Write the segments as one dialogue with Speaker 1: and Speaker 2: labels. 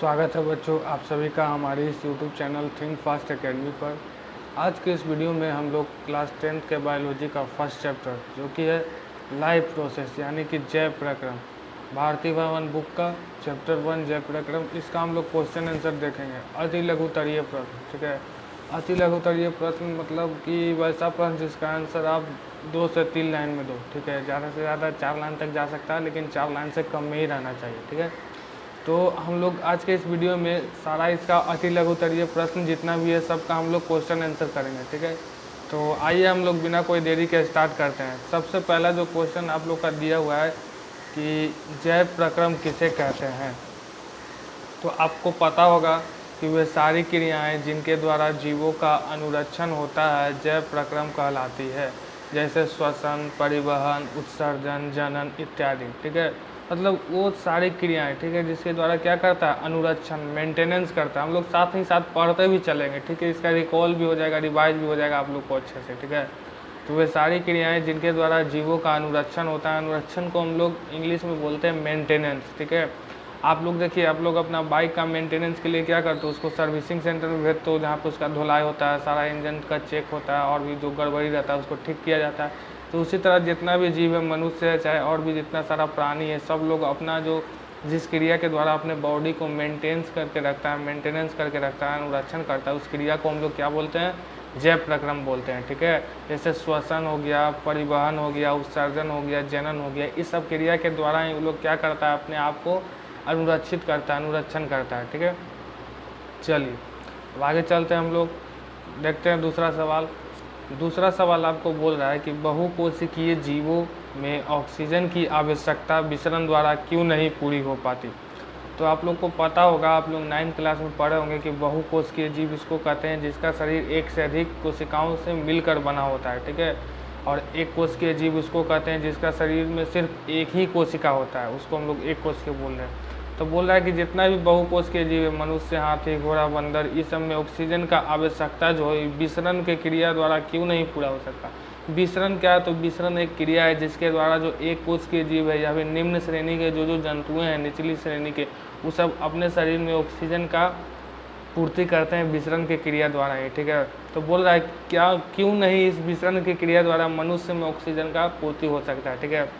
Speaker 1: स्वागत है बच्चों आप सभी का हमारे इस YouTube channel think fast academy पर। आज के इस वीडियो में हम लोग क्लास 10th के बायोलॉजी का फर्स्ट चैप्टर जो कि है लाइफ प्रोसेस यानी कि जैव प्रक्रम, भारतीय भवन बुक का चैप्टर 1 जैव प्रक्रम, इसका हम लोग क्वेश्चन आंसर देखेंगे। अति लघुत्तरीय प्रश्न, ठीक है। अति लघुत्तरीय प्रश्न मतलब कि वैसा प्रश्न जिसका आंसर आप 2 से 3 लाइन में दो, ठीक है। ज़्यादा से ज़्यादा 4 लाइन तक जा सकता है, लेकिन 4 लाइन से कम में ही रहना चाहिए, ठीक है। तो हम लोग आज के इस वीडियो में सारा इसका अति लघुत्तरीय प्रश्न जितना भी है सबका हम लोग क्वेश्चन आंसर करेंगे, ठीक है। तो आइए हम लोग बिना कोई देरी के स्टार्ट करते हैं। सबसे पहला जो क्वेश्चन आप लोग का दिया हुआ है कि जैव प्रक्रम किसे कहते हैं, तो आपको पता होगा कि वे सारी क्रियाएं जिनके द्वारा जीवों का अनुरक्षण होता है जैव प्रक्रम कहलाती है, जैसे श्वसन, परिवहन, उत्सर्जन, जनन इत्यादि, ठीक है। मतलब वो सारी क्रियाएं, ठीक है, जिसके द्वारा क्या करता है, अनुरक्षण, मेंटेनेंस करता है। हम लोग साथ ही साथ पढ़ते भी चलेंगे, ठीक है। इसका रिकॉल भी हो जाएगा, रिवाइज भी हो जाएगा आप लोग को अच्छे से, ठीक है। तो वे सारी क्रियाएं जिनके द्वारा जीवों का अनुरक्षण होता है, अनुरक्षण को हम लोग इंग्लिश में बोलते हैं मेंटेनेंस, ठीक है। आप लोग देखिए, आप लोग अपना बाइक का मेंटेनेंस के लिए क्या करते हो, उसको सर्विसिंग सेंटर में भेजते हो, जहाँ पे उसका धुलाई होता है, सारा इंजन का चेक होता है और भी जो गड़बड़ी रहता है उसको ठीक किया जाता है। तो उसी तरह जितना भी जीव है, मनुष्य है चाहे और भी जितना सारा प्राणी है, सब लोग अपना जो जिस क्रिया के द्वारा अपने बॉडी को मेंटेनेंस करके रखता है, अनुरक्षण करता है, उस क्रिया को हम लोग क्या बोलते हैं, जैव प्रक्रम बोलते हैं, ठीक है। जैसे श्वसन हो गया, परिवहन हो गया, उत्सर्जन हो गया, जनन हो गया, इस सब क्रिया के द्वारा ये लोग क्या करता है, अपने आप को अनुरक्षित करता है, अनुरक्षण करता है, ठीक है। चलिए अब आगे चलते हैं, हम लोग देखते हैं दूसरा सवाल। दूसरा सवाल आपको बोल रहा है कि बहुकोशिकीय जीवों में ऑक्सीजन की आवश्यकता विसरण द्वारा क्यों नहीं पूरी हो पाती। तो आप लोग को पता होगा, आप लोग 9th क्लास में पढ़े होंगे कि बहुकोशिकीय जीव इसको कहते हैं जिसका शरीर एक से अधिक कोशिकाओं से मिलकर बना होता है, ठीक है। और एक कोशिकीय जीव उसको कहते हैं जिसका शरीर में सिर्फ एक ही कोशिका होता है, उसको हम लोग एक कोशिकीय बोल रहे हैं। तो बोल रहा है कि जितना भी बहुकोशिकीय जीव है, मनुष्य, हाथी, घोड़ा, बंदर, इस सब में ऑक्सीजन का आवश्यकता जो है विसरण के क्रिया द्वारा क्यों नहीं पूरा हो सकता। विसरण क्या है, तो विसरण एक क्रिया है जिसके द्वारा जो एक कोशिकीय जीव है या फिर निम्न श्रेणी के जो जंतुएं हैं, निचली श्रेणी के, वो सब अपने शरीर में ऑक्सीजन का पूर्ति करते हैं विसरण की क्रिया द्वारा ही, ठीक है। तो बोल रहा है क्या क्यों नहीं इस विसरण की क्रिया द्वारा मनुष्य में ऑक्सीजन का पूर्ति हो सकता है, ठीक है।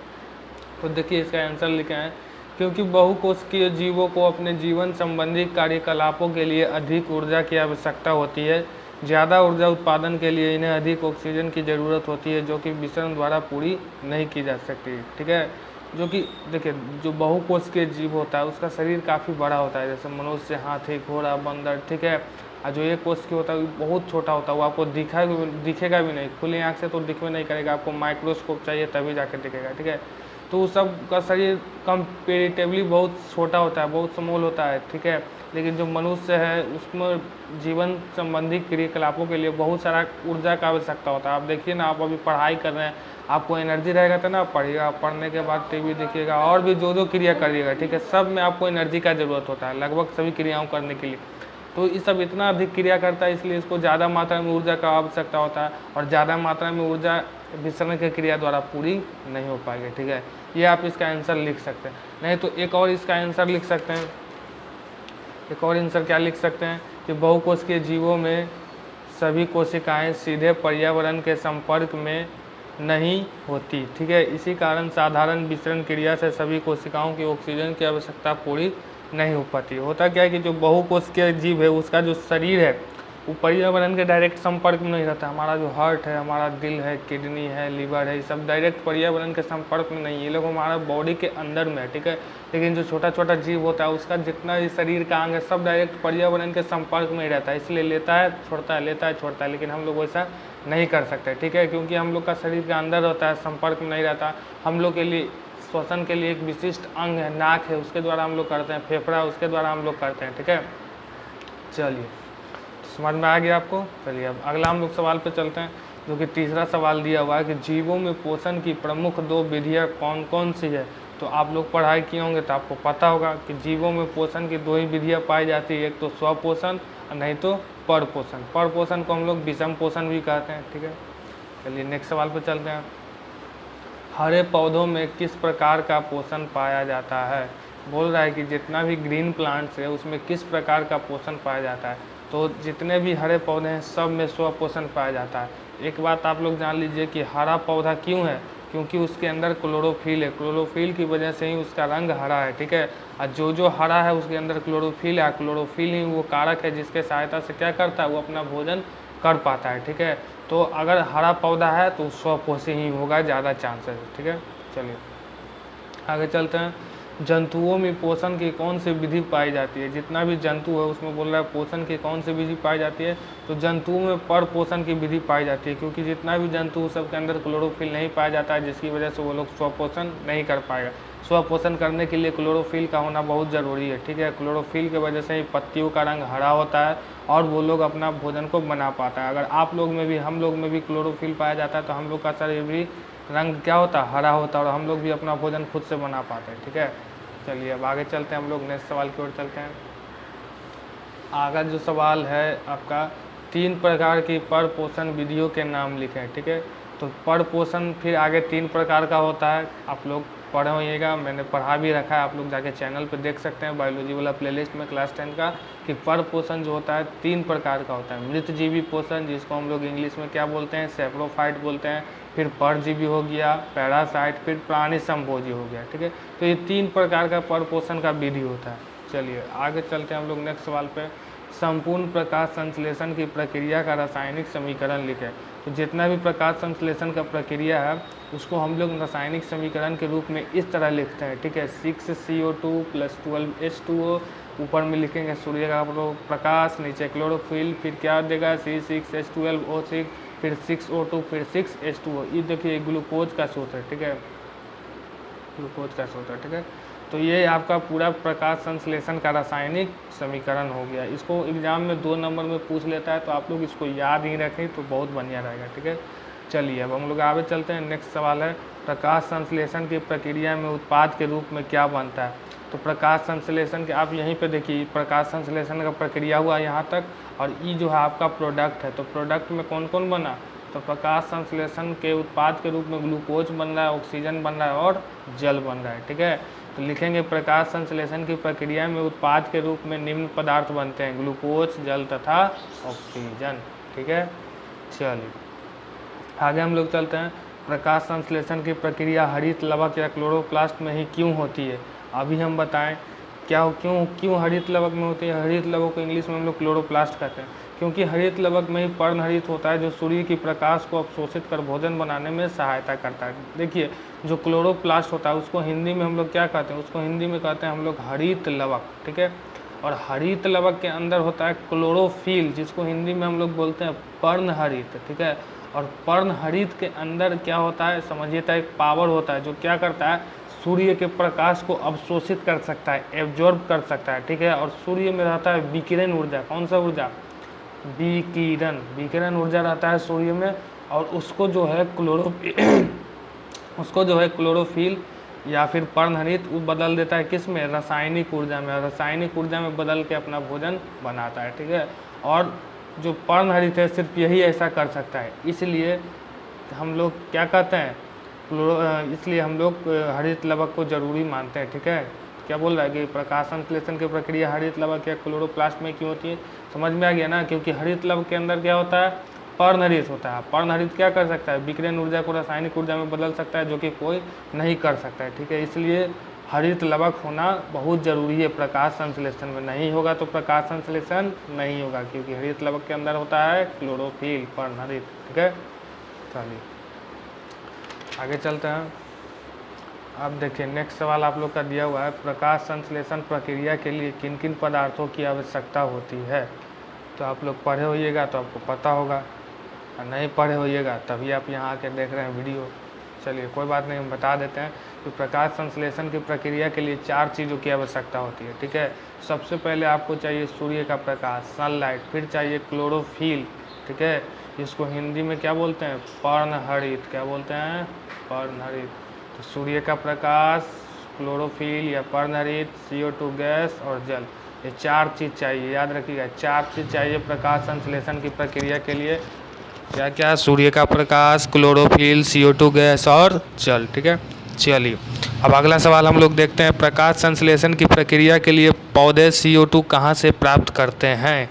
Speaker 1: तो देखिए इसका आंसर लिखे हैं, क्योंकि बहुकोशिकीय जीवों को अपने जीवन संबंधी कार्यकलापों के लिए अधिक ऊर्जा की आवश्यकता होती है। ज़्यादा ऊर्जा उत्पादन के लिए इन्हें अधिक ऑक्सीजन की ज़रूरत होती है, जो कि विसरण द्वारा पूरी नहीं की जा सकती, ठीक है। जो कि देखिए, जो बहुकोशिकीय जीव होता है उसका शरीर काफ़ी बड़ा होता है, जैसे मनुष्य, हाथी, घोड़ा, बंदर, ठीक है। और जो एक कोशिकीय होता है वो बहुत छोटा होता है, वो आपको दिखेगा भी नहीं, खुली आँख से तो दिखवे नहीं करेगा, आपको माइक्रोस्कोप चाहिए तभी जाकर दिखेगा, ठीक है। तो उस सब का शरीर कंपेरेटिवली बहुत छोटा होता है, बहुत स्मॉल होता है, ठीक है। लेकिन जो मनुष्य है उसमें जीवन संबंधी क्रियाकलापों के लिए बहुत सारा ऊर्जा का आवश्यकता होता है। आप देखिए ना, आप अभी पढ़ाई कर रहे हैं, आपको एनर्जी रहेगा तो ना पढ़िएगा, पढ़ने के बाद टीवी देखिएगा और भी जो क्रिया करिएगा, ठीक है। सब में आपको एनर्जी का ज़रूरत होता है, लगभग सभी क्रियाओं करने के लिए। तो ये सब इतना अधिक क्रिया करता है, इसलिए इसको ज़्यादा मात्रा में ऊर्जा का आवश्यकता होता है, और ज़्यादा मात्रा में ऊर्जा विसरण की क्रिया द्वारा पूरी नहीं हो पाएगी, ठीक है। ये आप इसका आंसर लिख सकते हैं। नहीं तो एक और इसका आंसर लिख सकते हैं, एक और आंसर क्या लिख सकते हैं कि बहुकोशिकीय जीवों में सभी कोशिकाएं सीधे पर्यावरण के संपर्क में नहीं होती, ठीक है। इसी कारण साधारण विसरण क्रिया से सभी कोशिकाओं की ऑक्सीजन की आवश्यकता पूरी नहीं हो पाती। होता क्या है कि जो बहुकोशिकीय जीव है उसका जो शरीर है वो पर्यावरण के डायरेक्ट संपर्क में नहीं रहता। हमारा जो हार्ट है, हमारा दिल है, किडनी है, लीवर है, ये सब डायरेक्ट पर्यावरण के संपर्क में नहीं है, ये लोग हमारा बॉडी के अंदर में है, ठीक है। लेकिन जो छोटा छोटा जीव होता है उसका जितना भी शरीर का अंग है सब डायरेक्ट पर्यावरण के संपर्क में ही रहता है, इसलिए लेता है छोड़ता है, लेता है छोड़ता है। लेकिन हम लोग वैसा नहीं कर सकते, ठीक है, क्योंकि हम लोग का शरीर के अंदर होता है, संपर्क में नहीं रहता। हम लोग के लिए श्वसन के लिए एक विशिष्ट अंग है, नाक है, उसके द्वारा हम लोग करते हैं, फेफड़ा उसके द्वारा हम लोग करते हैं, ठीक है। चलिए समझ में आ गया आपको। चलिए अब अगला हम लोग सवाल पे चलते हैं, जो कि तीसरा सवाल दिया हुआ है कि जीवों में पोषण की प्रमुख 2 विधियाँ कौन कौन सी है। तो आप लोग पढ़ाई किए होंगे तो आपको पता होगा कि जीवों में पोषण की 2 ही विधियाँ पाई जाती है, एक तो स्वपोषण और नहीं तो परपोषण। परपोषण को हम लोग विषम पोषण भी कहते हैं, ठीक है। चलिए नेक्स्ट सवाल पे चलते हैं। हरे पौधों में किस प्रकार का पोषण पाया जाता है। बोल रहा है कि जितना भी ग्रीन प्लांट्स है उसमें किस प्रकार का पोषण पाया जाता है। तो जितने भी हरे पौधे हैं सब में स्व पोषण पाया जाता है। एक बात आप लोग जान लीजिए कि हरा पौधा क्यों है, क्योंकि उसके अंदर क्लोरोफिल है। क्लोरोफिल की वजह से ही उसका रंग हरा है, ठीक है। और जो हरा है उसके अंदर क्लोरोफिल है। क्लोरोफिल ही वो कारक है जिसके सहायता से क्या करता है, वो अपना भोजन कर पाता है, ठीक है। तो अगर हरा पौधा है तो स्वपोषी ही होगा, ज़्यादा चांसेस है, ठीक है। चलिए आगे चलते हैं। जंतुओं में पोषण की कौन सी विधि पाई जाती है। जितना भी जंतु है उसमें बोल रहा है पोषण की कौन सी विधि पाई जाती है। तो जंतुओं में पर पोषण की विधि पाई जाती है, क्योंकि जितना भी जंतु सबके अंदर क्लोरोफिल नहीं पाया जाता है, जिसकी वजह से वो लोग स्वपोषण नहीं कर पाएगा। स्वपोषण करने के लिए क्लोरोफिल का होना बहुत ज़रूरी है, ठीक है। क्लोरोफिल की वजह से ही पत्तियों का रंग हरा होता है और वो लोग अपना भोजन को बना पाता है। अगर आप लोग में भी, हम लोग में भी क्लोरोफिल पाया जाता है तो हम लोग का शरीर भी रंग क्या होता है, हरा होता है, और हम लोग भी अपना भोजन खुद से बना पाते हैं, ठीक है। चलिए अब आगे चलते हैं, हम लोग नेक्स्ट सवाल की ओर चलते हैं। आगे जो सवाल है आपका, 3 प्रकार की पर पोषण विधियों के नाम लिखें, ठीक है। तो पर पोषण फिर आगे 3 प्रकार का होता है, आप लोग पढ़े होइएगा, मैंने पढ़ा भी रखा है, आप लोग जाके चैनल पे देख सकते हैं बायोलॉजी वाला प्लेलिस्ट में क्लास 10 का, कि पर पोषण जो होता है 3 प्रकार का होता है। मृतजीवी पोषण, जिसको हम लोग इंग्लिश में क्या बोलते हैं, सेप्रोफाइट बोलते हैं। फिर परजीवी हो गया, पैरासाइट, फिर प्राणी संभोजी हो गया, ठीक है। तो ये 3 प्रकार का पर पोषण का विधि होता है। चलिए आगे चलते हैं हम लोग नेक्स्ट सवाल पे। संपूर्ण प्रकाश संश्लेषण की प्रक्रिया का रासायनिक समीकरण लिखें। तो जितना भी प्रकाश संश्लेषण का प्रक्रिया है उसको हम लोग रासायनिक समीकरण के रूप में इस तरह लिखते हैं, ठीक है। 6CO2 + 12H2O, ऊपर में लिखेंगे सूर्य का प्रकाश, नीचे क्लोरोफिल, फिर क्या देगा C6H12O6, फिर 6O2, फिर 6H2O। ये देखिए ग्लूकोज का सूत्र है, ठीक है, ग्लूकोज का सूत्र, ठीक है। तो ये आपका पूरा प्रकाश संश्लेषण का रासायनिक समीकरण हो गया। इसको एग्जाम में 2 नंबर में पूछ लेता है, तो आप लोग इसको याद ही रखें तो बहुत बढ़िया रहेगा, ठीक है। चलिए अब हम लोग आगे चलते हैं। नेक्स्ट सवाल है, प्रकाश संश्लेषण की प्रक्रिया में उत्पाद के रूप में क्या बनता है। तो प्रकाश संश्लेषण के आप यहीं पे देखिए, प्रकाश संश्लेषण का प्रक्रिया हुआ यहाँ तक, और ये जो है आपका प्रोडक्ट है। तो प्रोडक्ट में कौन कौन बना, तो प्रकाश संश्लेषण के उत्पाद के रूप में ग्लूकोज बन रहा है, ऑक्सीजन बन रहा है और जल बन रहा है, ठीक है। तो लिखेंगे प्रकाश संश्लेषण की प्रक्रिया में उत्पाद के रूप में निम्न पदार्थ बनते हैं, ग्लूकोज, जल तथा ऑक्सीजन, ठीक है। चलिए आगे हम लोग चलते हैं। प्रकाश संश्लेषण की प्रक्रिया हरित लवक या क्लोरोप्लास्ट में ही क्यों होती है। अभी हम बताएं क्यों हरित लवक में होती है। हरित लवक को इंग्लिश में हम लोग क्लोरोप्लास्ट कहते हैं, क्योंकि हरित लवक में ही पर्णहरित होता है जो सूर्य की प्रकाश को अवशोषित कर भोजन बनाने में सहायता करता है। देखिए जो क्लोरोप्लास्ट होता है उसको हिंदी में हम लोग क्या कहते हैं, उसको हिंदी में कहते हैं हम लोग हरित लवक, ठीक है। और हरित लवक के अंदर होता है क्लोरोफिल, जिसको हिंदी में हम लोग बोलते हैं पर्णहरित, ठीक है। और पर्णहरित के अंदर क्या होता है समझिए, तो एक पावर होता है जो क्या करता है, सूर्य के प्रकाश को अवशोषित कर सकता है, एब्जॉर्ब कर सकता है, ठीक है। और सूर्य में रहता है विकिरण ऊर्जा, कौन सा ऊर्जा, विकिरण ऊर्जा रहता है सूर्य में, और उसको जो है क्लोरोफिल या फिर पर्णहरित वो बदल देता है किस में, रासायनिक ऊर्जा में। रासायनिक ऊर्जा में बदल के अपना भोजन बनाता है, ठीक है। और जो पर्णहरित है सिर्फ यही ऐसा कर सकता है, इसलिए हम लोग क्या कहते हैं, इसलिए हम लोग हरित लवक को जरूरी मानते हैं, ठीक है। क्या बोल रहा है कि प्रकाश संश्लेषण की प्रक्रिया हरित लवक या क्लोरोप्लास्ट में क्यों होती है, समझ में आ गया ना। क्योंकि हरित लवक के अंदर क्या होता है, पर्णहरित होता है। पर्णहरित क्या कर सकता है, विकिरण ऊर्जा को रासायनिक ऊर्जा में बदल सकता है, जो कि कोई नहीं कर सकता है, ठीक है। इसलिए हरित लवक होना बहुत ज़रूरी है प्रकाश संश्लेषण में। नहीं होगा तो प्रकाश संश्लेषण नहीं होगा, क्योंकि हरित लवक के अंदर होता है क्लोरोफिल, पर्णहरित, ठीक है। चलिए आगे चलते हैं। अब देखिए नेक्स्ट सवाल आप लोग का दिया हुआ है, प्रकाश संश्लेषण प्रक्रिया के लिए किन किन पदार्थों की आवश्यकता होती है। तो आप लोग पढ़े होइएगा तो आपको पता होगा, और नहीं पढ़े होइएगा तभी आप यहाँ आके देख रहे हैं वीडियो। चलिए कोई बात नहीं, हम बता देते हैं कि प्रकाश संश्लेषण की प्रक्रिया के लिए 4 चीज़ों की आवश्यकता होती है, ठीक है। सबसे पहले आपको चाहिए सूर्य का प्रकाश, सनलाइट, फिर चाहिए क्लोरोफिल, ठीक है। इसको हिंदी में क्या बोलते हैं, पर्णहरित, क्या बोलते हैं, पर्णहरित। तो सूर्य का प्रकाश, क्लोरोफिल या पर्णहरित, CO2 गैस और जल, ये 4 चीज़ चाहिए, याद रखिएगा 4 चीज़ चाहिए प्रकाश संश्लेषण की प्रक्रिया के लिए। क्या क्या, सूर्य का प्रकाश, क्लोरोफिल, CO2 गैस और जल, ठीक है। चलिए अब अगला सवाल हम लोग देखते हैं, प्रकाश संश्लेषण की प्रक्रिया के लिए पौधे CO2 कहाँ से प्राप्त करते हैं।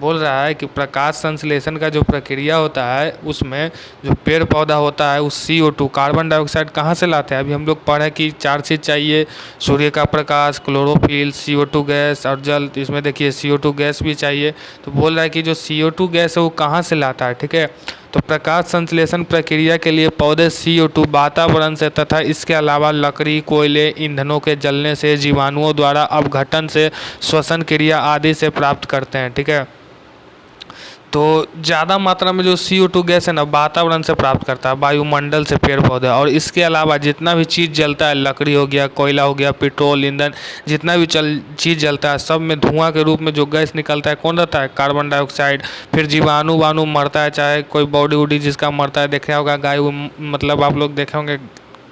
Speaker 1: बोल रहा है कि प्रकाश संश्लेषण का जो प्रक्रिया होता है उसमें जो पेड़ पौधा होता है उस CO2 कार्बन डाइऑक्साइड कहाँ से लाते हैं। अभी हम लोग पढ़े कि 4 चीज़ चाहिए, सूर्य का प्रकाश, क्लोरोफिल, CO2 गैस और जल। तो इसमें देखिए CO2 गैस भी चाहिए। तो बोल रहा है कि जो CO2 गैस है वो कहाँ से लाता है, ठीक है। तो प्रकाश संश्लेषण प्रक्रिया के लिए पौधे CO2 वातावरण से तथा इसके अलावा लकड़ी, कोयले, ईंधनों के जलने से, जीवाणुओं द्वारा अपघटन से, श्वसन क्रिया आदि से प्राप्त करते हैं, ठीक है। तो ज़्यादा मात्रा में जो CO2 गैस है ना वातावरण से प्राप्त करता है, वायुमंडल से पेड़ पौधे। और इसके अलावा जितना भी चीज़ जलता है, लकड़ी हो गया, कोयला हो गया, पेट्रोल, ईंधन, जितना भी चीज़ जलता है सब में धुआं के रूप में जो गैस निकलता है कौन रहता है, कार्बन डाइऑक्साइड। फिर जीवाणु वाणु मरता है, चाहे कोई बॉडी वूडी जिसका मरता है, देखा होगा गाय, मतलब आप लोग देखे होंगे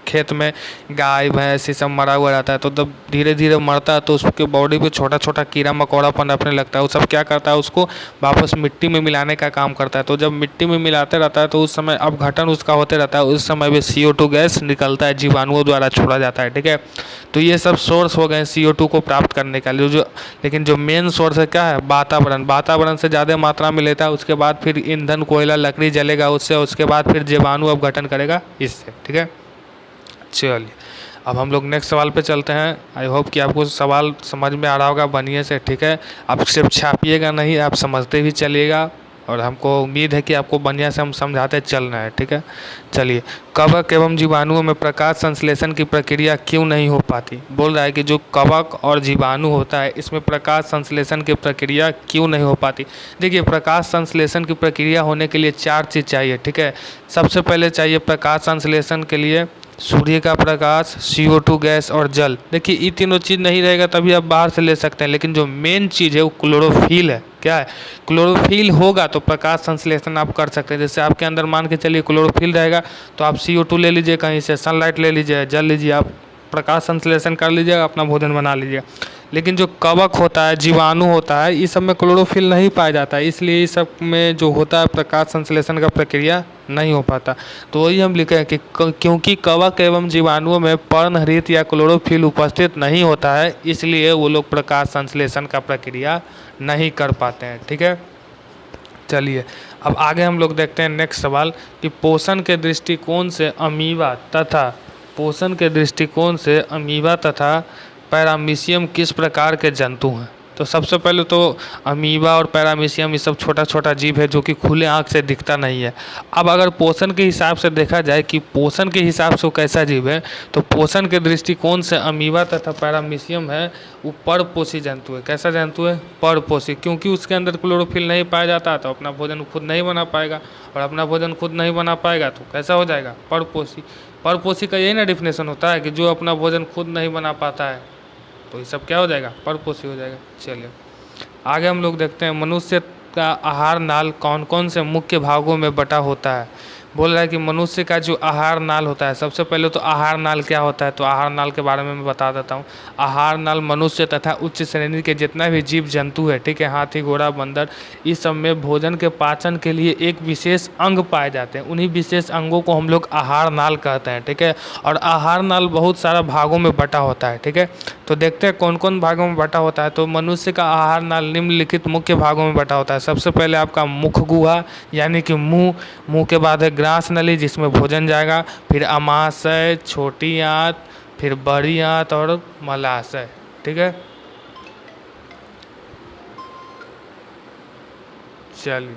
Speaker 1: खेत में गाय भैंस ये सब मरा हुआ रहता है। तो जब धीरे धीरे मरता है तो उसके बॉडी पे छोटा छोटा कीड़ा मकोड़ा पनपने लगता है। वो सब क्या करता है, उसको वापस मिट्टी में मिलाने का काम करता है। तो जब मिट्टी में मिलाते रहता है तो उस समय अपघटन उसका होते रहता है, उस समय भी CO2 गैस निकलता है, जीवाणुओं द्वारा छोड़ा जाता है, ठीक है। तो ये सब सोर्स हो गए CO2 को प्राप्त करने का लिए। लेकिन जो मेन सोर्स है क्या है, वातावरण। वातावरण से ज़्यादा मात्रा में लेता है, उसके बाद फिर ईंधन, कोयला, लकड़ी जलेगा उससे, उसके बाद फिर जीवाणु अपघटन करेगा इससे, ठीक है। चलिए अब हम लोग नेक्स्ट सवाल पे चलते हैं। आई होप कि आपको सवाल समझ में आ रहा होगा बढ़िया से, ठीक है। आप सिर्फ छापिएगा नहीं, आप समझते भी चलिएगा और हमको उम्मीद है कि आपको बढ़िया से हम समझाते चलना है, ठीक है। चलिए, कवक एवं जीवाणुओं में प्रकाश संश्लेषण की प्रक्रिया क्यों नहीं हो पाती। बोल रहा है कि जो कवक और जीवाणु होता है इसमें प्रकाश संश्लेषण की प्रक्रिया क्यों नहीं हो पाती। देखिए, प्रकाश संश्लेषण की प्रक्रिया होने के लिए 4 चीज़ चाहिए, ठीक है। सबसे पहले चाहिए प्रकाश संश्लेषण के लिए सूर्य का प्रकाश, CO2 गैस और जल। देखिए, ये तीनों चीज़ नहीं रहेगा तभी आप बाहर से ले सकते हैं, लेकिन जो मेन चीज़ है वो क्लोरोफिल है। क्या है, क्लोरोफिल होगा तो प्रकाश संश्लेषण आप कर सकते हैं। जैसे आपके अंदर मान के चलिए क्लोरोफिल रहेगा तो आप CO2 ले लीजिए कहीं से, सनलाइट ले लीजिए, जल लीजिए, आप प्रकाश संश्लेषण कर लीजिएगा, अपना भोजन बना लीजिए। लेकिन जो कवक होता है, जीवाणु होता है, इस सब में क्लोरोफिल नहीं पाया जाता है, इसलिए इस सब में जो होता है प्रकाश संश्लेषण का प्रक्रिया नहीं हो पाता। तो वही हम लिखे हैं कि क्योंकि कवक एवं जीवाणुओं में पर्णहरित या क्लोरोफिल उपस्थित नहीं होता है, इसलिए वो लोग प्रकाश संश्लेषण का प्रक्रिया नहीं कर पाते हैं, ठीक है। चलिए अब आगे हम लोग देखते हैं नेक्स्ट सवाल कि पोषण के दृष्टिकोण से अमीबा तथा पैरामीशियम किस प्रकार के जंतु हैं। तो सबसे पहले तो अमीबा और पैरामीशियम ये सब छोटा छोटा जीव है जो कि खुले आँख से दिखता नहीं है। अब अगर पोषण के हिसाब से देखा जाए कि पोषण के हिसाब से वो कैसा जीव है, तो पोषण के दृष्टिकोण से अमीबा तथा पैरामीशियम है वो परपोषी जंतु है। कैसा जंतु है, परपोषी, क्योंकि उसके अंदर क्लोरोफिल नहीं पाया जाता तो अपना भोजन खुद नहीं बना पाएगा, और अपना भोजन खुद नहीं बना पाएगा तो कैसा हो जाएगा, परपोषी। परपोषी का यही ना डिफिनेशन होता है कि जो अपना भोजन खुद नहीं बना पाता है, तो ये सब क्या हो जाएगा, परपोषी हो जाएगा। चलिए आगे हम लोग देखते हैं, मनुष्य का आहार नाल कौन कौन से मुख्य भागों में बटा होता है। बोल रहा है कि मनुष्य का जो आहार नाल होता है, सबसे पहले तो आहार नाल क्या होता है, तो आहार नाल के बारे में मैं बता देता हूँ। आहार नाल मनुष्य तथा उच्च श्रेणी के जितना भी जीव जंतु है, ठीक है, हाथी, घोड़ा, बंदर, इस सब में भोजन के पाचन के लिए एक विशेष अंग पाए जाते हैं। उन्हीं विशेष अंगों को हम लोग आहार नाल कहते हैं, ठीक है। और आहार नाल बहुत सारा भागों में बटा होता है, ठीक है। तो देखते हैं कौन कौन भागों में बटा होता है। तो मनुष्य का आहार नाल निम्नलिखित मुख्य भागों में बटा होता है। सबसे पहले आपका मुख गुहा यानी कि मुंह के बाद है ग्रास नली जिसमें भोजन जाएगा, फिर अमाशय, छोटी आंत, फिर बड़ी आंत और मलाशय, ठीक है। चलिए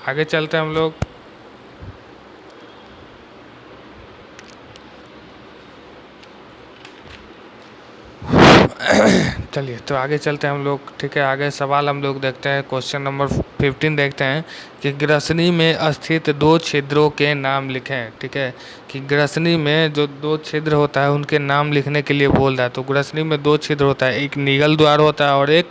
Speaker 1: आगे चलते हैं हम लोग। चलिए तो आगे चलते हैं हम लोग, ठीक है। आगे सवाल हम लोग देखते हैं, क्वेश्चन नंबर 15 देखते हैं कि ग्रसनी में स्थित 2 छिद्रों के नाम लिखें, ठीक है। कि ग्रसनी में जो 2 छिद्र होता है उनके नाम लिखने के लिए बोल रहा है। तो ग्रसनी में 2 छिद्र होता है, एक निगल द्वार होता है और एक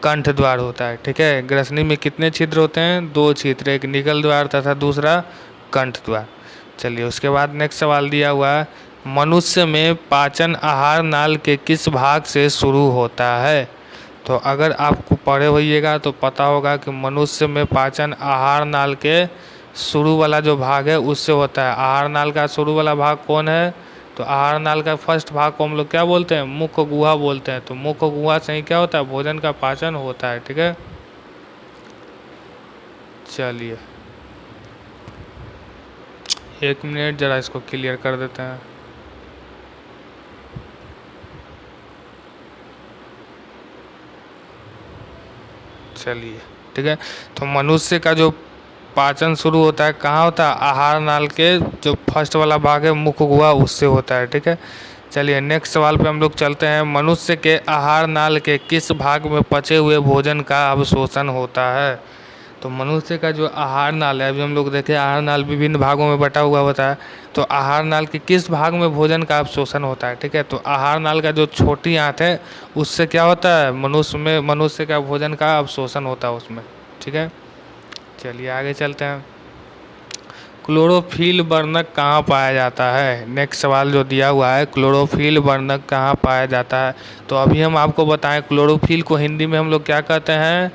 Speaker 1: कंठ द्वार होता है, ठीक है। ग्रसनी में कितने छिद्र होते हैं, 2 छिद्र, एक निगल द्वार तथा दूसरा कंठ द्वार। चलिए उसके बाद नेक्स्ट सवाल दिया हुआ है, मनुष्य में पाचन आहार नाल के किस भाग से शुरू होता है। तो अगर आपको पढ़े होइएगा तो पता होगा कि मनुष्य में पाचन आहार नाल के शुरू वाला जो भाग है उससे होता है। आहार नाल का शुरू वाला भाग कौन है? तो आहार नाल का फर्स्ट भाग को हम लोग क्या बोलते हैं? मुख गुहा बोलते हैं। तो मुख गुहा से ही क्या होता है? भोजन का पाचन होता है। ठीक है, चलिए 1 मिनट ज़रा इसको क्लियर कर देते हैं। चलिए ठीक है, तो मनुष्य का जो पाचन शुरू होता है कहाँ होता है? आहार नाल के जो फर्स्ट वाला भाग है मुख गुहा उससे होता है। ठीक है, चलिए नेक्स्ट सवाल पे हम लोग चलते हैं। मनुष्य के आहार नाल के किस भाग में पचे हुए भोजन का अवशोषण होता है? तो मनुष्य का जो आहार नाल है, अभी हम लोग देखें आहार नाल विभिन्न भागों में बटा हुआ होता है। तो आहार नाल के किस भाग में भोजन का अवशोषण होता है? ठीक है, तो आहार नाल का जो छोटी आंत है उससे क्या होता है? मनुष्य का भोजन का अवशोषण होता है उसमें। ठीक है, चलिए आगे चलते हैं। क्लोरोफिल वर्णक कहाँ पाया जाता है? नेक्स्ट सवाल जो दिया हुआ है, क्लोरोफिल वर्णक कहाँ पाया जाता है? तो अभी हम आपको बताएं, क्लोरोफिल को हिंदी में हम लोग क्या कहते हैं?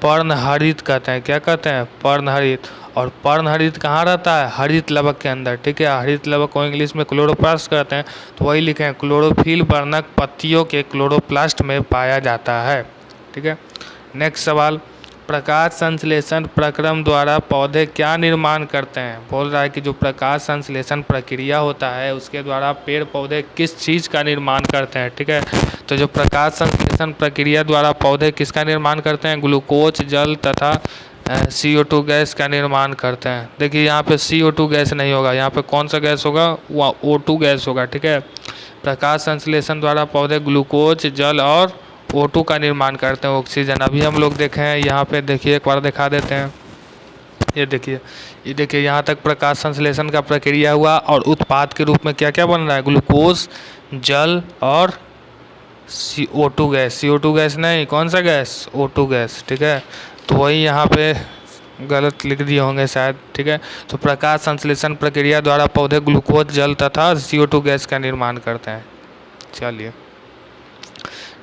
Speaker 1: पर्णहरित कहते हैं। क्या कहते हैं? पर्णहरित। और पर्णहरित कहाँ रहता है? हरित लवक के अंदर। ठीक है, हरित लवक को इंग्लिश में क्लोरोप्लास्ट कहते हैं। तो वही लिखे हैं, क्लोरोफिल वर्णक पत्तियों के क्लोरोप्लास्ट में पाया जाता है। ठीक है, नेक्स्ट सवाल, प्रकाश संश्लेषण प्रक्रम द्वारा पौधे क्या निर्माण करते हैं? बोल रहा है कि जो प्रकाश संश्लेषण प्रक्रिया होता है उसके द्वारा पेड़ पौधे किस चीज़ का निर्माण करते हैं? ठीक है, तो जो प्रकाश संश्लेषण प्रक्रिया द्वारा पौधे किसका निर्माण करते हैं? ग्लूकोज, जल तथा CO2 गैस का निर्माण करते हैं। देखिए यहाँ पे CO2 गैस नहीं होगा, यहाँ पे कौन सा गैस होगा? वह O2 गैस होगा। ठीक है, प्रकाश संश्लेषण द्वारा पौधे ग्लूकोज, जल और O2 का निर्माण करते हैं, ऑक्सीजन। अभी हम लोग देखे हैं, यहाँ पे देखिए एक बार दिखा देते हैं। ये देखिए यहाँ तक प्रकाश संश्लेषण का प्रक्रिया हुआ और उत्पाद के रूप में क्या क्या बन रहा है? ग्लूकोज, जल और CO2 गैस। CO2 गैस नहीं, कौन सा गैस? O2 gas. ठीक है, तो वही यहाँ पे गलत लिख दिए होंगे शायद। ठीक है, तो प्रकाश संश्लेषण प्रक्रिया द्वारा पौधे ग्लूकोज, जल तथा CO2 गैस का निर्माण करते हैं। चलिए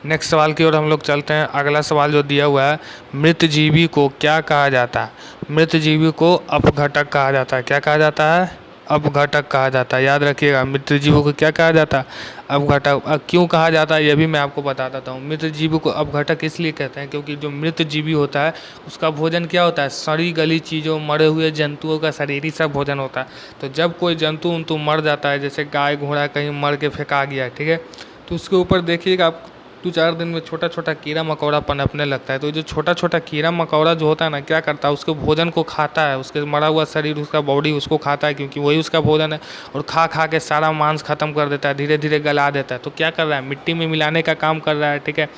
Speaker 1: नेक्स्ट सवाल की ओर हम लोग चलते हैं। अगला सवाल जो दिया हुआ है, मृत जीवी को क्या कहा जाता है? मृत जीवी को अपघटक कहा जाता है। क्या कहा जाता है? अपघटक कहा जाता है। याद रखिएगा, मृत जीवों को क्या कहा जाता है? अपघटक। क्यों कहा जाता है ये भी मैं आपको बता देता हूँ। मृत जीवों को अपघटक इसलिए कहते हैं क्योंकि जो मृत जीवी होता है उसका भोजन क्या होता है? सड़ी गली चीज़ों, मरे हुए जंतुओं का शरीरी सा भोजन होता है। तो जब कोई जंतु मर जाता है, जैसे गाय घोड़ा कहीं मर के फेंका गया, ठीक है, तो उसके ऊपर देखिएगा आप 2-4 दिन में छोटा छोटा कीड़ा मकोड़ा पनपने लगता है। तो जो छोटा छोटा कीड़ा मकोड़ा जो होता है ना, क्या करता है? उसके भोजन को खाता है, उसके मरा हुआ शरीर, उसका बॉडी उसको खाता है, क्योंकि वही उसका भोजन है। और खा खा के सारा मांस खत्म कर देता है, धीरे धीरे गला देता है। तो क्या कर रहा है? मिट्टी में मिलाने का काम कर रहा है। ठीक है,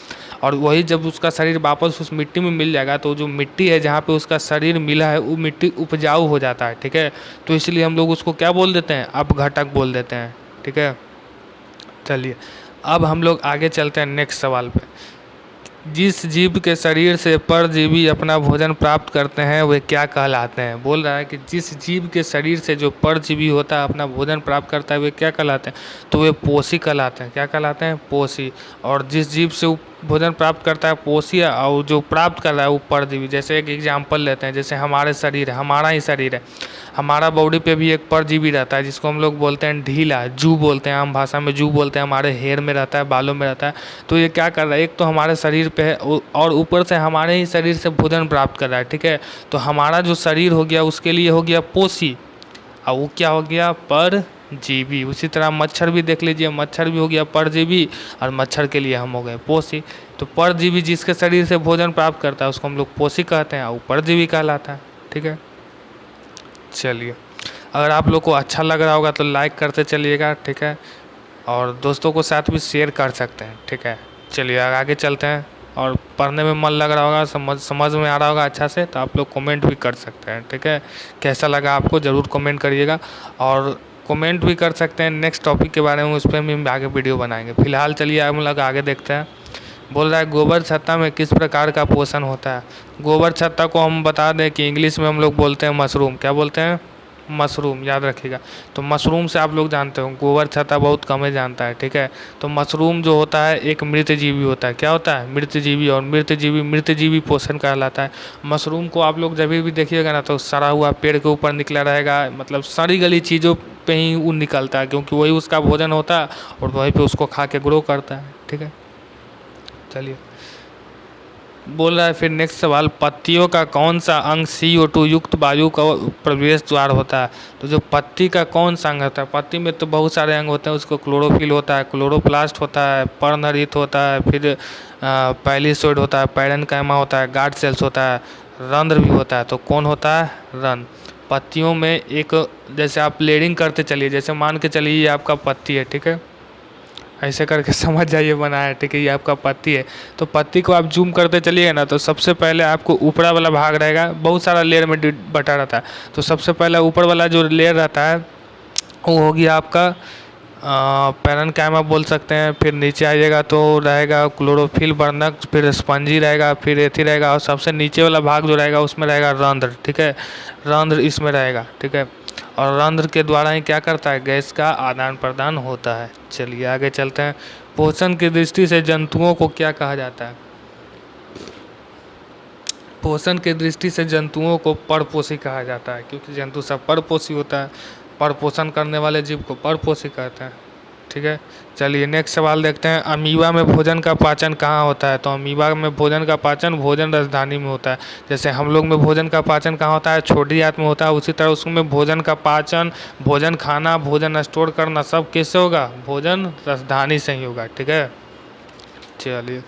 Speaker 1: और वही जब उसका शरीर वापस उस मिट्टी में मिल जाएगा तो जो मिट्टी है जहाँ पे उसका शरीर मिला है वो मिट्टी उपजाऊ हो जाता है। ठीक है, तो इसलिए हम लोग उसको क्या बोल देते हैं? अपघटक बोल देते हैं। ठीक है, चलिए अब हम लोग आगे चलते हैं नेक्स्ट सवाल पे। जिस जीव के शरीर से परजीवी अपना भोजन प्राप्त करते हैं वे क्या कहलाते हैं? बोल रहा है कि जिस जीव के शरीर से जो परजीवी होता है अपना भोजन प्राप्त करता है वे क्या कहलाते हैं? तो वे पोषी कहलाते हैं। क्या कहलाते हैं? पोषी। और जिस जीव से भोजन प्राप्त करता है पोषी, और जो प्राप्त कर रहा है वो परजीवी। जैसे एक एग्जाम्पल लेते हैं, जैसे हमारे शरीर है, हमारा ही शरीर है, हमारा बॉडी पे भी एक परजीवी रहता है जिसको हम लोग बोलते हैं ढीला, जू बोलते हैं, आम भाषा में जू बोलते हैं। हमारे हेयर में रहता है, बालों में रहता है। तो ये क्या कर रहा है? एक तो हमारे शरीर पे है और ऊपर से हमारे ही शरीर से भोजन प्राप्त कर रहा है। ठीक है, तो हमारा जो शरीर हो गया उसके लिए हो गया पोषी, और वो क्या हो गया? परजीवी। उसी तरह मच्छर भी देख लीजिए, मच्छर भी हो गया परजीवी और मच्छर के लिए हम हो गए पोषी। तो परजीवी जिसके शरीर से भोजन प्राप्त करता है उसको हम लोग पोषी कहते हैं, और परजीवी कहलाता है। ठीक है, चलिए अगर आप लोग को अच्छा लग रहा होगा तो लाइक करते चलिएगा। ठीक है, और दोस्तों को साथ भी शेयर कर सकते हैं। ठीक है, चलिए आगे चलते हैं। और पढ़ने में मन लग रहा होगा, समझ में आ रहा होगा अच्छा से, तो आप लोग कमेंट भी कर सकते हैं। ठीक है, कैसा लगा आपको ज़रूर कमेंट करिएगा, और कमेंट भी कर सकते हैं नेक्स्ट टॉपिक के बारे में, उस पर हम आगे वीडियो बनाएंगे। फिलहाल चलिए हम लोग आगे देखते हैं। बोल रहा है गोबर छत्ता में किस प्रकार का पोषण होता है? गोबर छत्ता को हम बता दें कि इंग्लिश में हम लोग बोलते हैं मशरूम। क्या बोलते हैं? मशरूम, याद रखिएगा। तो मशरूम से आप लोग जानते हो, गोबर छत्ता बहुत कम ही जानता है, ठीक है। तो मशरूम जो होता है एक मृत जीवी होता है। क्या होता है? मृत जीवी। और मृत जीवी पोषण कहलाता है। मशरूम को आप लोग जब भी देखिएगा ना तो सड़ा हुआ पेड़ के ऊपर निकला रहेगा, मतलब सड़ी गली चीज़ों पे ही वो निकलता है, क्योंकि वही उसका भोजन होता है और वहीं पे उसको खा के ग्रो करता है, ठीक है। चलिए, बोल रहा है फिर नेक्स्ट सवाल, पत्तियों का कौन सा अंग CO2 युक्त वायु का प्रवेश द्वार होता है? तो जो पत्ती का कौन सा अंग होता है? पत्ती में तो बहुत सारे अंग होते हैं, उसको क्लोरोफिल होता है, क्लोरोप्लास्ट होता है, पर्णहरित होता है, फिर पैलिसोइड होता है, पैरेन्काइमा होता है, गार्ड सेल्स होता है, रंध्र भी होता है। तो कौन होता है? रंध्र। पत्तियों में एक, जैसे आप लेयरिंग करते चलिए, जैसे मान के चलिए ये आपका पत्ती है, ठीक है, ऐसे करके समझ जाइए बना है, ठीक है, ये आपका पत्ती है। तो पत्ती को आप जूम करते चलिए ना, तो सबसे पहले आपको ऊपरा वाला भाग रहेगा, बहुत सारा लेयर में बटा रहता है। तो सबसे पहले ऊपर वाला जो लेयर रहता है वो हो गया आपका पैरेन्काइमा बोल सकते हैं। फिर नीचे आइएगा तो रहेगा क्लोरोफिल वर्णक, फिर स्पंजी रहेगा, फिर एथी रहेगा, और सबसे नीचे वाला भाग जो रहेगा उसमें रहेगा रंध्र, ठीक है, रंध्र इसमें रहेगा, ठीक है। और रंध्र के द्वारा ही क्या करता है? गैस का आदान प्रदान होता है। चलिए आगे चलते हैं। पोषण की दृष्टि से जंतुओं को क्या कहा जाता है? पोषण की दृष्टि से जंतुओं को परपोषी कहा जाता है, क्योंकि जंतु सब परपोषी होता है। परपोषण करने वाले जीव को परपोषी कहते हैं, ठीक है। चलिए नेक्स्ट सवाल देखते हैं, अमीबा में भोजन का पाचन कहाँ होता है? तो अमीबा में भोजन का पाचन भोजन राजधानी में होता है। जैसे हम लोग में भोजन का पाचन कहाँ होता है? छोटी आंत में होता है, उसी तरह उसमें भोजन का पाचन, भोजन खाना, भोजन स्टोर करना सब कैसे होगा? भोजन राजधानी से ही होगा, ठीक है। चलिए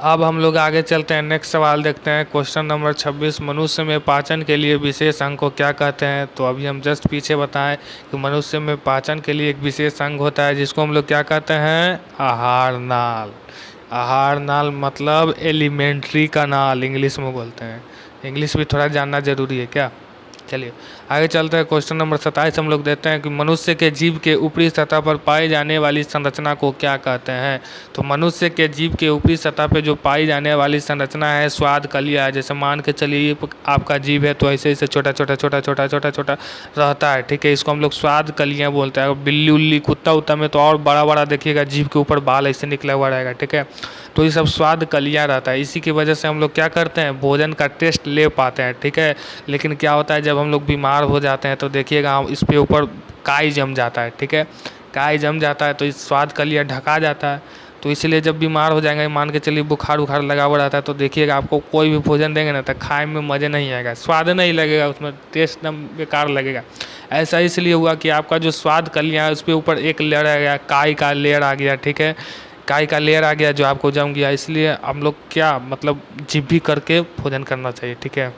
Speaker 1: अब हम लोग आगे चलते हैं, नेक्स्ट सवाल देखते हैं। क्वेश्चन नंबर 26, मनुष्य में पाचन के लिए विशेष अंग को क्या कहते हैं? तो अभी हम जस्ट पीछे बताएं कि मनुष्य में पाचन के लिए एक विशेष अंग होता है जिसको हम लोग क्या कहते हैं? आहार नाल। आहार नाल मतलब एलिमेंट्री का नाल इंग्लिश में बोलते हैं। इंग्लिश भी थोड़ा जानना जरूरी है क्या? चलिए आगे चलते हैं। क्वेश्चन नंबर 27 हम लोग देते हैं कि मनुष्य के जीव के ऊपरी सतह पर पाई जाने वाली संरचना को क्या कहते हैं? तो मनुष्य के जीव के ऊपरी सतह पर जो पाई जाने वाली संरचना है स्वाद कलिया है। जैसे मान के चलिए आपका जीव है तो ऐसे ऐसे छोटा छोटा छोटा छोटा छोटा छोटा रहता है, ठीक है, इसको हम लोग स्वाद कलियाँ बोलते हैं। बिल्ली उल्ली कुत्ता उत्ता में तो और बड़ा बड़ा देखिएगा, जीव के ऊपर बाल ऐसे निकला हुआ रहेगा, ठीक है। तो ये सब स्वाद कलियाँ रहता है। इसी की वजह से हम लोग क्या करते हैं? भोजन का टेस्ट ले पाते हैं, ठीक है। लेकिन क्या होता है जब हम लोग बीमार हो जाते हैं तो देखिएगा हम इस पे ऊपर काई जम जाता है, ठीक है, काई जम जाता है तो इस स्वाद कलिया ढका जाता है। तो इसलिए जब बीमार हो जाएंगे, मान के चलिए बुखार उखार लगा हुआ रहता है, तो देखिएगा आपको कोई भी भोजन देंगे ना तो खाए में मज़े नहीं आएगा, स्वाद नहीं लगेगा, उसमें टेस्ट एकदम बेकार लगेगा। ऐसा इसलिए हुआ कि आपका जो स्वाद कलियाँ है उस पर ऊपर एक लेयर आ गया, काई का लेयर आ गया, ठीक है, काई का लेयर आ गया जो आपको जम गया। इसलिए हम लोग क्या मतलब जिब्भी करके भोजन करना चाहिए, ठीक है।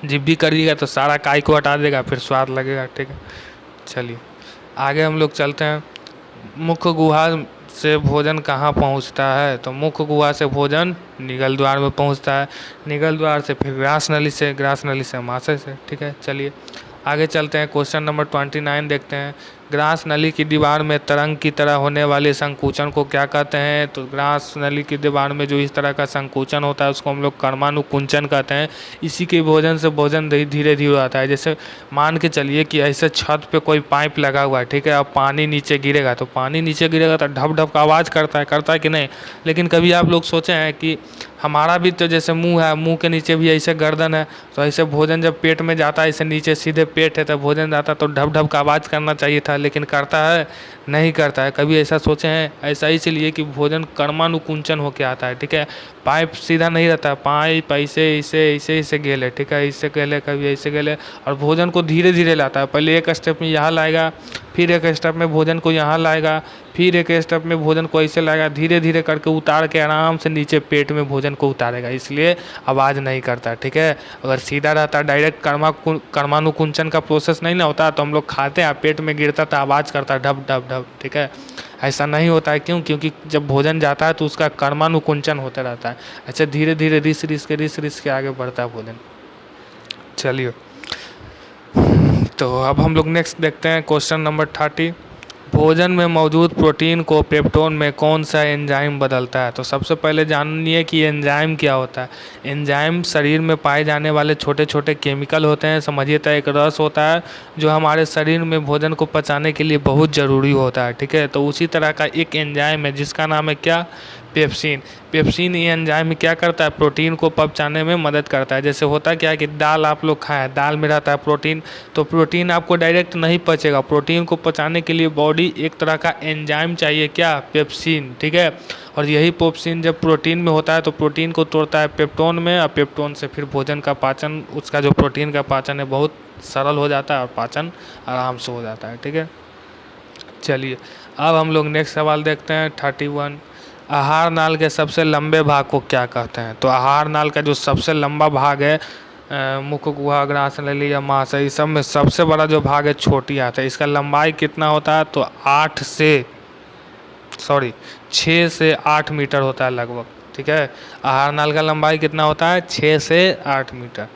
Speaker 1: जिब्भी करिएगा तो सारा काई को हटा देगा, फिर स्वाद लगेगा, ठीक है। चलिए आगे हम लोग चलते हैं। मुख्य गुहा से भोजन कहाँ पहुँचता है? तो मुख्य गुहा से भोजन निगल द्वार में पहुँचता है, निगल द्वार से फिर ग्रास नली से, ग्रास नली से आमाशय से, ठीक है। चलिए आगे चलते हैं। क्वेश्चन नंबर 29 देखते हैं। ग्रास नली की दीवार में तरंग की तरह होने वाले संकुचन को क्या कहते हैं? तो ग्रास नली की दीवार में जो इस तरह का संकुचन होता है उसको हम लोग कर्मानुकुंचन कहते हैं। इसी के भोजन से भोजन धीरे धीरे आता है। जैसे मान के चलिए कि ऐसे छत पे कोई पाइप लगा हुआ है, ठीक है, अब पानी नीचे गिरेगा तो पानी नीचे गिरेगा तो ढप ढप का आवाज़ करता है कि नहीं? लेकिन कभी आप लोग सोचे हैं कि हमारा भी तो जैसे मुंह है, मुंह के नीचे भी ऐसे गर्दन है, तो ऐसे भोजन जब पेट में जाता है, ऐसे नीचे सीधे पेट है तो भोजन जाता तो ढप ढप का आवाज़ करना चाहिए था, लेकिन करता है नहीं करता है। कभी ऐसा सोचे हैं? ऐसा इसलिए कि भोजन कर्मानुकुंचन होके आता है, ठीक है, पाइप सीधा नहीं रहता, पाइप ऐसे ऐसे ऐसे ऐसे गेले, ठीक है, इससे गेले कभी ऐसे गेले, और भोजन को धीरे धीरे लाता है। पहले एक स्टेप में यहाँ लाएगा, फिर एक स्टेप में भोजन को यहाँ लाएगा, फिर एक स्टेप में भोजन को ऐसे लाएगा, धीरे धीरे करके उतार के आराम से नीचे पेट में भोजन को उतारेगा, इसलिए आवाज़ नहीं करता, ठीक है। अगर सीधा रहता, डायरेक्ट कर्मानुकुंचन का प्रोसेस नहीं ना होता तो हम लोग खाते हैं, पेट में गिरता था, आवाज़ करता ढप ढप ढप, ठीक है। ऐसा नहीं होता है, क्यों? क्योंकि जब भोजन जाता है तो उसका कर्मानुकुंचन होता रहता है, ऐसे धीरे धीरे रिस के आगे बढ़ता है भोजन। चलिए तो अब हम लोग नेक्स्ट देखते हैं। क्वेश्चन नंबर 30, भोजन में मौजूद प्रोटीन को पेप्टोन में कौन सा एंजाइम बदलता है? तो सबसे पहले जानिए कि एंजाइम क्या होता है। एंजाइम शरीर में पाए जाने वाले छोटे छोटे केमिकल होते हैं, समझिए तो एक रस होता है जो हमारे शरीर में भोजन को पचाने के लिए बहुत ज़रूरी होता है, ठीक है। तो उसी तरह का एक एंजाइम है जिसका नाम है क्या? पेप्सिन। पेप्सिन ये एंजाइम क्या करता है? प्रोटीन को पचाने में मदद करता है। जैसे होता क्या है कि दाल आप लोग खाएं, दाल में रहता है प्रोटीन, तो प्रोटीन आपको डायरेक्ट नहीं पचेगा। प्रोटीन को पचाने के लिए बॉडी एक तरह का एंजाइम चाहिए, क्या? पेप्सिन, ठीक है। और यही पेप्सिन जब प्रोटीन में होता है तो प्रोटीन को तोड़ता है पेप्टोन में, और पेप्टोन से फिर भोजन का पाचन, उसका जो प्रोटीन का पाचन है बहुत सरल हो जाता है और पाचन आराम से हो जाता है, ठीक है। चलिए अब हम लोग नेक्स्ट सवाल देखते हैं 31। आहार नाल के सबसे लंबे भाग को क्या कहते हैं? तो आहार नाल का जो सबसे लंबा भाग है, मुख गुहा अग्रासन नली या महाशय, इस सब में सबसे बड़ा जो भाग है छोटी आंत है। इसका लंबाई कितना होता है? तो 6 से 8 मीटर होता है लगभग, ठीक है। आहार नाल का लंबाई कितना होता है? 6 से 8 मीटर।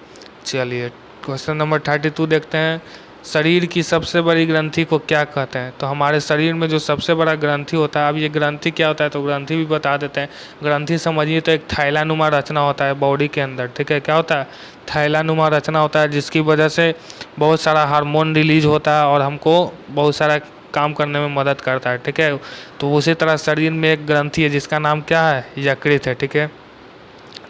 Speaker 1: चलिए क्वेश्चन नंबर 32 देखते हैं। शरीर की सबसे बड़ी ग्रंथि को क्या कहते हैं? तो हमारे शरीर में जो सबसे बड़ा ग्रंथि होता है, अब ये ग्रंथि क्या होता है तो ग्रंथि भी बता देते हैं। ग्रंथि समझिए तो एक थैलानुमा रचना होता है बॉडी के अंदर, ठीक है। क्या होता है? थैलानुमा रचना होता है, जिसकी वजह से बहुत सारा हार्मोन रिलीज होता है और हमको बहुत सारा काम करने में मदद करता है, ठीक है। तो उसी तरह शरीर में एक ग्रंथि है जिसका नाम क्या है? यकृत है, ठीक है।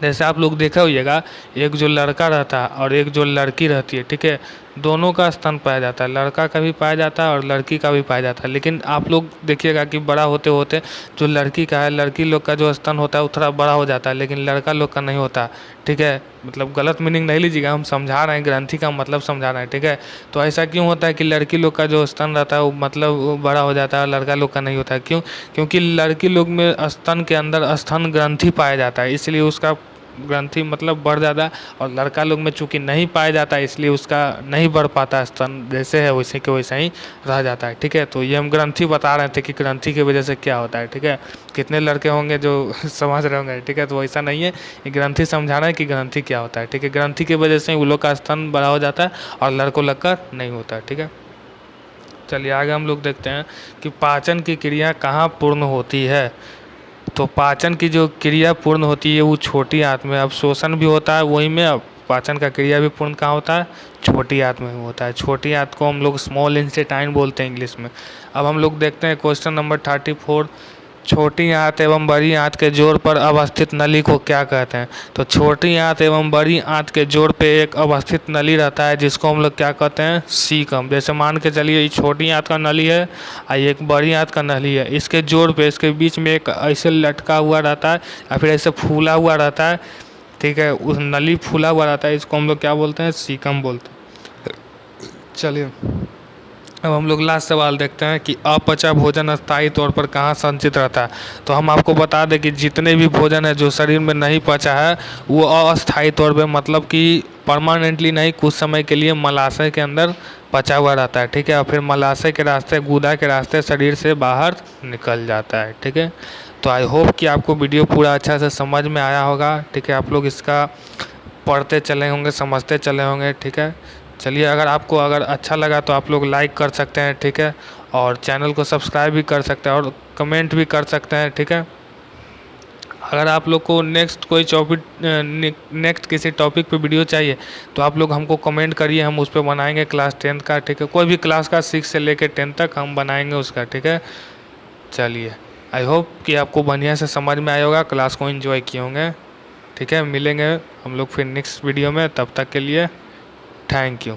Speaker 1: जैसे आप लोग देखा होइएगा, एक जो लड़का रहता है और एक जो लड़की रहती है, ठीक है, दोनों का स्तन पाया जाता है। लड़का का भी पाया जाता है और लड़की का भी पाया जाता है। लेकिन आप लोग देखिएगा कि बड़ा होते होते जो लड़की का है, लड़की लोग का जो स्तन होता है वो थोड़ा बड़ा हो जाता है, लेकिन लड़का लोग का नहीं होता, ठीक है। मतलब गलत मीनिंग नहीं लीजिएगा, हम समझा रहे हैं, ग्रंथि का मतलब समझा रहे हैं, ठीक है। तो ऐसा क्यों होता है कि लड़की लोग का जो स्तन रहता है वो मतलब वो बड़ा हो जाता है और लड़का लोग का नहीं होता है? क्यों? क्योंकि लड़की लोग में स्तन के अंदर स्तन ग्रंथि पाया जाता है, इसलिए उसका ग्रंथि मतलब बढ़ जाता है। और लड़का लोग में चूंकि नहीं पाया जाता है इसलिए उसका नहीं बढ़ पाता, स्तन जैसे है वैसे के वैसा ही रह जाता है, ठीक है। तो ये हम ग्रंथि बता रहे थे कि ग्रंथि की वजह से क्या होता है, ठीक है। कितने लड़के होंगे जो समझ रहे होंगे, ठीक है। तो वैसा नहीं है, ये ग्रंथि समझा रहे हैं कि ग्रंथि क्या होता है, ठीक है। ग्रंथि की वजह से उन लोग का स्तन बड़ा हो जाता है और लड़कों लगकर नहीं होता है, ठीक है। चलिए आगे हम लोग देखते हैं कि पाचन की क्रिया कहाँ पूर्ण होती है। तो पाचन की जो क्रिया पूर्ण होती है वो छोटी आंत में। अब शोषण भी होता है वही में, अब पाचन का क्रिया भी पूर्ण कहाँ होता है? छोटी आंत में होता है। छोटी आंत को हम लोग स्मॉल इंटेस्टाइन बोलते हैं इंग्लिश में। अब हम लोग देखते हैं क्वेश्चन नंबर 34। छोटी आंत एवं बड़ी आंत के जोड़ पर अवस्थित नली को क्या कहते हैं? तो छोटी आंत एवं बड़ी आंत के जोड़ पे एक अवस्थित नली रहता है जिसको हम लोग क्या कहते हैं? सीकम। जैसे मान के चलिए ये छोटी आंत का नली है और एक बड़ी आंत का नली है, इसके जोड़ पे इसके बीच में एक ऐसे लटका हुआ रहता है या फिर ऐसे फूला हुआ रहता है, ठीक है। उस नली फूला हुआ रहता है, इसको हम लोग क्या बोलते हैं? सीकम बोलते हैं। चलिए अब हम लोग लास्ट सवाल देखते हैं कि अपचा भोजन अस्थायी तौर पर कहाँ संचित रहता है। तो हम आपको बता दें कि जितने भी भोजन है जो शरीर में नहीं पचा है वो अस्थायी तौर पे, मतलब कि परमानेंटली नहीं, कुछ समय के लिए मलाशय के अंदर पचा हुआ रहता है, ठीक है। और फिर मलाशय के रास्ते, गुदा के रास्ते शरीर से बाहर निकल जाता है, ठीक है। तो आई होप कि आपको वीडियो पूरा अच्छा से समझ में आया होगा, ठीक है। आप लोग इसका पढ़ते चले होंगे, समझते चले होंगे, ठीक है। चलिए अगर अच्छा लगा तो आप लोग लाइक कर सकते हैं, ठीक है। और चैनल को सब्सक्राइब भी कर सकते हैं और कमेंट भी कर सकते हैं, ठीक है। अगर आप लोग को नेक्स्ट किसी टॉपिक पे वीडियो चाहिए तो आप लोग हमको कमेंट करिए, हम उस पर बनाएंगे क्लास 10 का, ठीक है। कोई भी क्लास का 6 से लेकर 10 तक हम बनाएंगे उसका, ठीक है। चलिए आई होप कि आपको बढ़िया से समझ में आया होगा, क्लास को एंजॉय किए होंगे, ठीक है। मिलेंगे हम लोग फिर नेक्स्ट वीडियो में, तब तक के लिए थैंक यू।